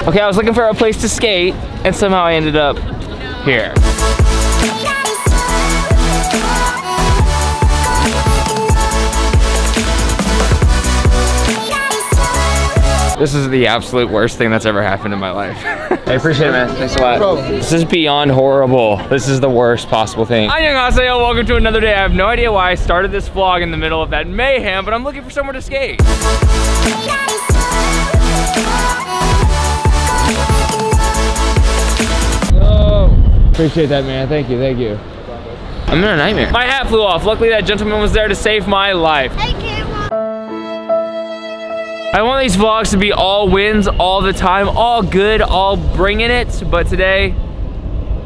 Okay, I was looking for a place to skate, and somehow I ended up here. This is the absolute worst thing that's ever happened in my life. I appreciate it, man. Thanks a lot. This is beyond horrible. This is the worst possible thing. Annyeonghaseyo, welcome to another day. I have no idea why I started this vlog in the middle of that mayhem, but I'm looking for somewhere to skate. Oh, appreciate that, man. Thank you, thank you. I'm in a nightmare. My hat flew off. Luckily, that gentleman was there to save my life. I want these vlogs to be all wins all the time, all good, all bringing it, but today,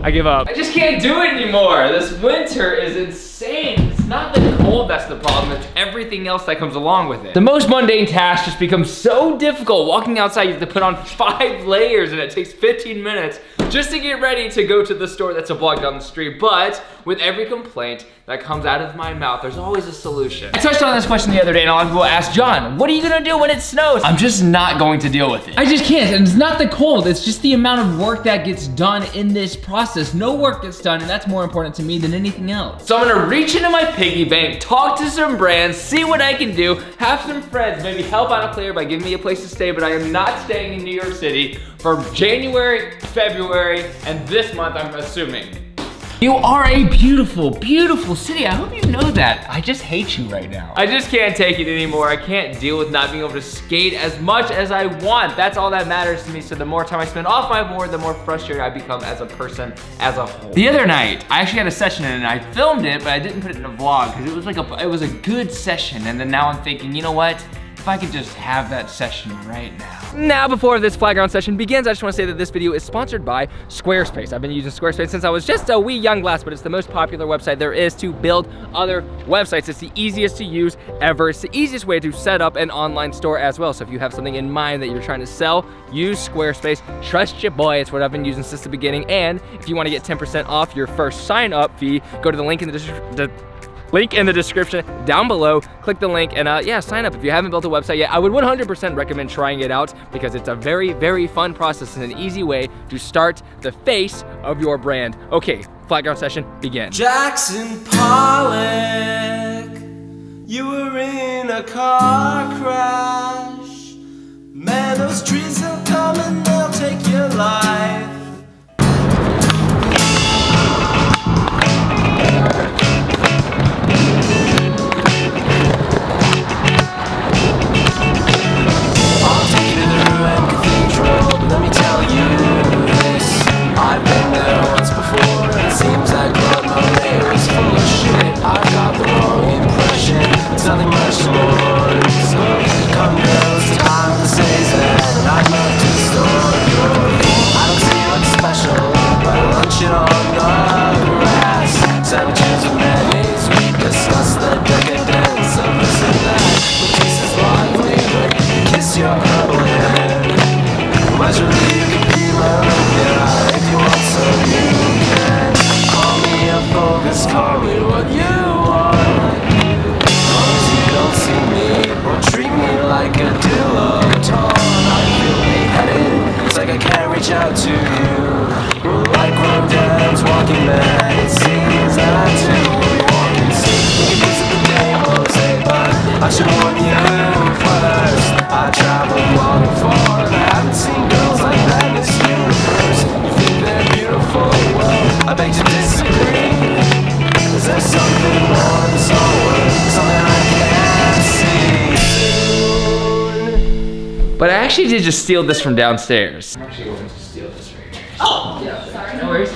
I give up. I just can't do it anymore. This winter is insane. It's not the cold that's the problem, it's everything else that comes along with it. The most mundane task just becomes so difficult. Walking outside, you have to put on 5 layers and it takes 15 minutes just to get ready to go to the store that's a block down the street. But with every complaint that comes out of my mouth, there's always a solution. I touched on this question the other day and a lot of people asked, John, what are you gonna do when it snows? I'm just not going to deal with it. I just can't, and it's not the cold, it's just the amount of work that gets done in this process. No work gets done, and that's more important to me than anything else. So I'm gonna reach into my piggy bank, talk to some brands, see what I can do, have some friends, maybe help out a player by giving me a place to stay, but I am not staying in New York City for January, February, and this month, I'm assuming. You are a beautiful, beautiful city. I hope you know that. I just hate you right now. I just can't take it anymore. I can't deal with not being able to skate as much as I want. That's all that matters to me. So the more time I spend off my board, the more frustrated I become as a person as a whole. The other night, I actually had a session and I filmed it, but I didn't put it in a vlog because it was a good session. And then now I'm thinking, you know what? If I could just have that session right now. Now, before this flyground session begins, I just want to say that this video is sponsored by Squarespace. I've been using Squarespace since I was just a wee young lass, but it's the most popular website there is to build other websites. It's the easiest to use ever. It's the easiest way to set up an online store as well. So if you have something in mind that you're trying to sell, use Squarespace. Trust your boy, it's what I've been using since the beginning. And if you want to get 10% off your first sign-up fee, go to the link in the description down below. Click the link and yeah, sign up. If you haven't built a website yet, I would 100% recommend trying it out because it's a very, very fun process and an easy way to start the face of your brand. Okay, flyground session begins. Jackson Pollock, you were in a car crash. Man, those trees will come and they'll take your life. Let me tell you this, I've been there once before. It seems like Claude Monet was full of shit. I've got the wrong impression, it's nothing much more. So come girls, it's time for the season, and I'd love to store your feet. I don't see what's special, but lunching on the grass, sandwiches with mayonnaise, we discuss the decadence of this and that. The piece is lively, but kiss your purple hair. Imagine you can be my yeah, if you want so you can. Call me a bogus, call me what you want. As long as you don't see me or treat me like a dilettante, I feel beheaded, it's like I can't reach out to you. We're like rodents walking mad, it seems that too will be walking soon. We can visit the day, but I should warn you first. I traveled long and far, and I haven't seen girls like that in this universe. You think they're beautiful? Well, I beg to disagree. Is there something more in this whole world? Something I can't see soon? But I actually did just steal this from downstairs. I'm actually going to steal this right here. Oh, yeah, sorry. No worries.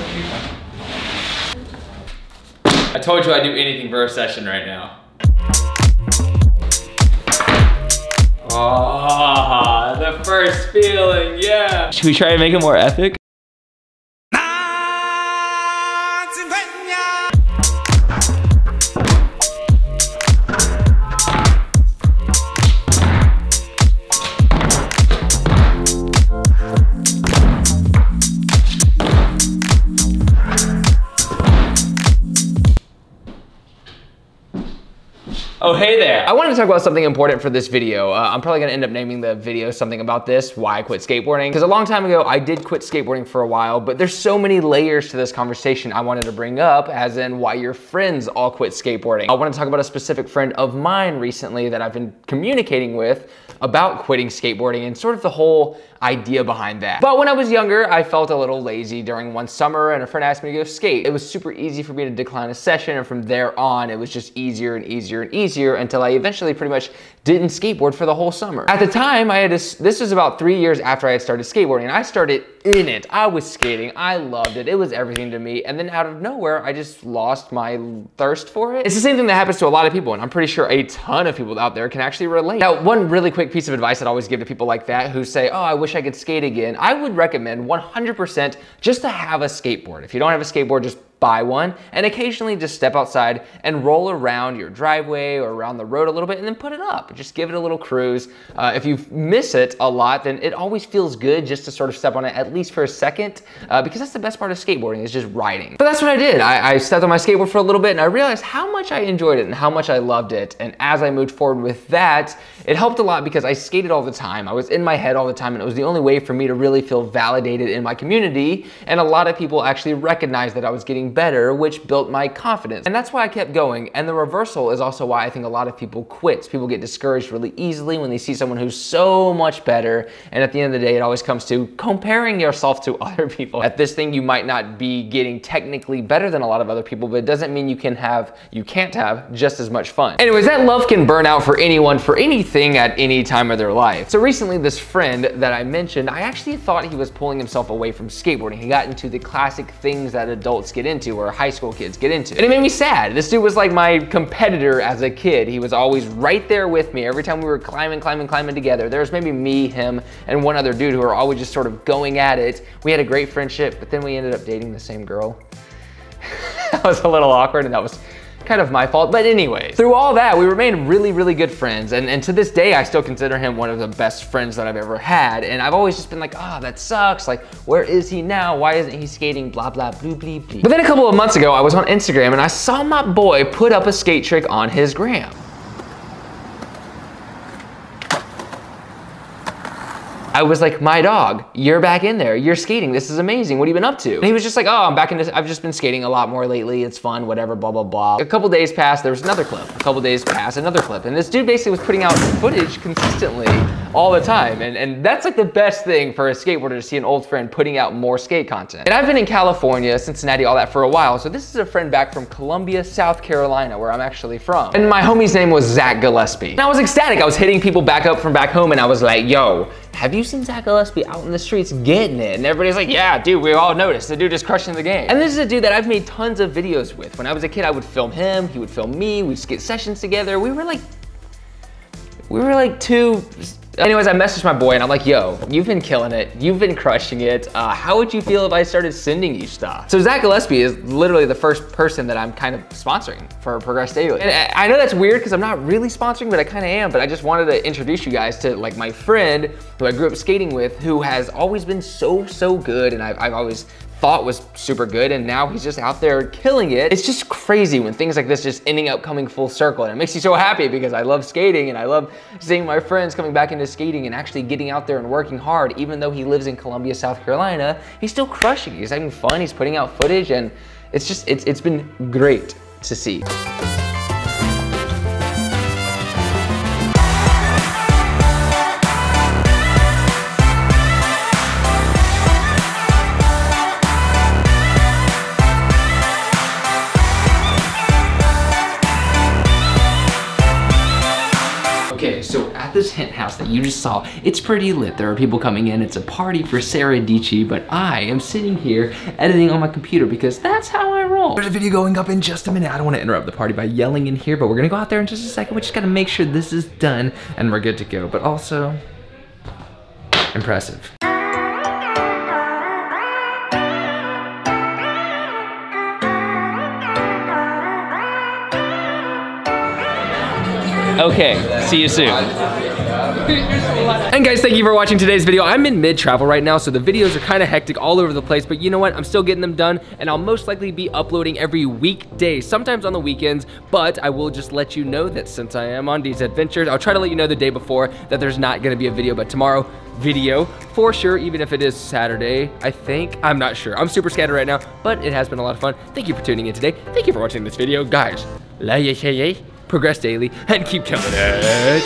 I told you I'd do anything for a session right now. Oh, the first feeling, yeah. Should we try to make it more epic? Oh, hey there. I wanted to talk about something important for this video. I'm probably gonna end up naming the video something about this, why I quit skateboarding. Because a long time ago, I did quit skateboarding for a while, but there's so many layers to this conversation I wanted to bring up, as in why your friends all quit skateboarding. I want to talk about a specific friend of mine recently that I've been communicating with about quitting skateboarding and sort of the whole idea behind that. But when I was younger, I felt a little lazy during one summer and a friend asked me to go skate. It was super easy for me to decline a session, and from there on, it was just easier and easier and easier until I eventually pretty much didn't skateboard for the whole summer. At the time, this was about 3 years after I had started skateboarding, and I started in it. I was skating, I loved it, it was everything to me, and then out of nowhere, I just lost my thirst for it. It's the same thing that happens to a lot of people, and I'm pretty sure a ton of people out there can actually relate. Now, one really quick piece of advice I'd always give to people like that who say, oh, I wish I could skate again, I would recommend 100% just to have a skateboard. If you don't have a skateboard, just buy one and occasionally just step outside and roll around your driveway or around the road a little bit and then put it up. Just give it a little cruise. If you miss it a lot, then it always feels good just to sort of step on it at least for a second, because that's the best part of skateboarding, is just riding. But that's what I did. I stepped on my skateboard for a little bit and I realized how much I enjoyed it and how much I loved it. And as I moved forward with that, it helped a lot because I skated all the time. I was in my head all the time, and it was the only way for me to really feel validated in my community. And a lot of people actually recognized that I was getting better, which built my confidence. And that's why I kept going. And the reversal is also why I think a lot of people quit. People get discouraged really easily when they see someone who's so much better. And at the end of the day, it always comes to comparing yourself to other people. At this thing, you might not be getting technically better than a lot of other people, but it doesn't mean you can't have just as much fun. Anyways, that love can burn out for anyone, for anything at any time of their life. So recently, this friend that I mentioned, I actually thought he was pulling himself away from skateboarding. He got into the classic things that adults get into, or high school kids get into. And it made me sad. This dude was like my competitor as a kid. He was always right there with me. Every time we were climbing together, there was maybe me, him, and one other dude who were always just sort of going at it. We had a great friendship, but then we ended up dating the same girl. That was a little awkward, and that was kind of my fault. But anyways, through all that, we remained really, really good friends. And to this day, I still consider him one of the best friends that I've ever had. And I've always just been like, oh, that sucks. Like, where is he now? Why isn't he skating? Blah, blah, blue, blee, blee. But then a couple of months ago, I was on Instagram and I saw my boy put up a skate trick on his gram. I was like, my dog, you're back in there. You're skating. This is amazing. What have you been up to? And he was just like, oh, I'm back into, I've just been skating a lot more lately. It's fun, whatever, blah, blah, blah. A couple days passed, there was another clip. A couple days passed, another clip. And this dude basically was putting out footage consistently all the time. And that's like the best thing for a skateboarder, to see an old friend putting out more skate content. And I've been in California, Cincinnati, all that for a while. So this is a friend back from Columbia, South Carolina, where I'm actually from. And my homie's name was Zach Gillespie. And I was ecstatic. I was hitting people back up from back home and I was like, yo, have you seen Zach Gillespie out in the streets getting it? And everybody's like, yeah, dude, we all noticed. The dude is crushing the game. And this is a dude that I've made tons of videos with. When I was a kid, I would film him, he would film me, we'd skate sessions together. We were like two. Anyways, I messaged my boy and I'm like, yo, you've been killing it. You've been crushing it. How would you feel if I started sending you stuff? So Zach Gillespie is literally the first person that I'm kind of sponsoring for Progress Daily. And I know that's weird because I'm not really sponsoring, but I kind of am. But I just wanted to introduce you guys to like my friend who I grew up skating with, who has always been so good. And I've always thought was super good, and now he's just out there killing it. It's just crazy when things like this just ending up coming full circle, and it makes me so happy because I love skating and I love seeing my friends coming back into skating and actually getting out there and working hard. Even though he lives in Columbia, South Carolina, he's still crushing it. He's having fun, he's putting out footage, and it's been great to see. Okay, so at this hint house that you just saw, it's pretty lit. There are people coming in. It's a party for Sarah Dici, but I am sitting here editing on my computer because that's how I roll. There's a video going up in just a minute. I don't want to interrupt the party by yelling in here, but we're gonna go out there in just a second. We just gotta make sure this is done and we're good to go, but also impressive. Okay, see you soon. And guys, thank you for watching today's video. I'm in mid-travel right now, so the videos are kind of hectic all over the place, but you know what? I'm still getting them done, and I'll most likely be uploading every weekday, sometimes on the weekends, but I will just let you know that since I am on these adventures, I'll try to let you know the day before that there's not gonna be a video, but tomorrow, video for sure, even if it is Saturday, I think. I'm not sure. I'm super scattered right now, but it has been a lot of fun. Thank you for tuning in today. Thank you for watching this video. Guys, progress daily, and keep killing it.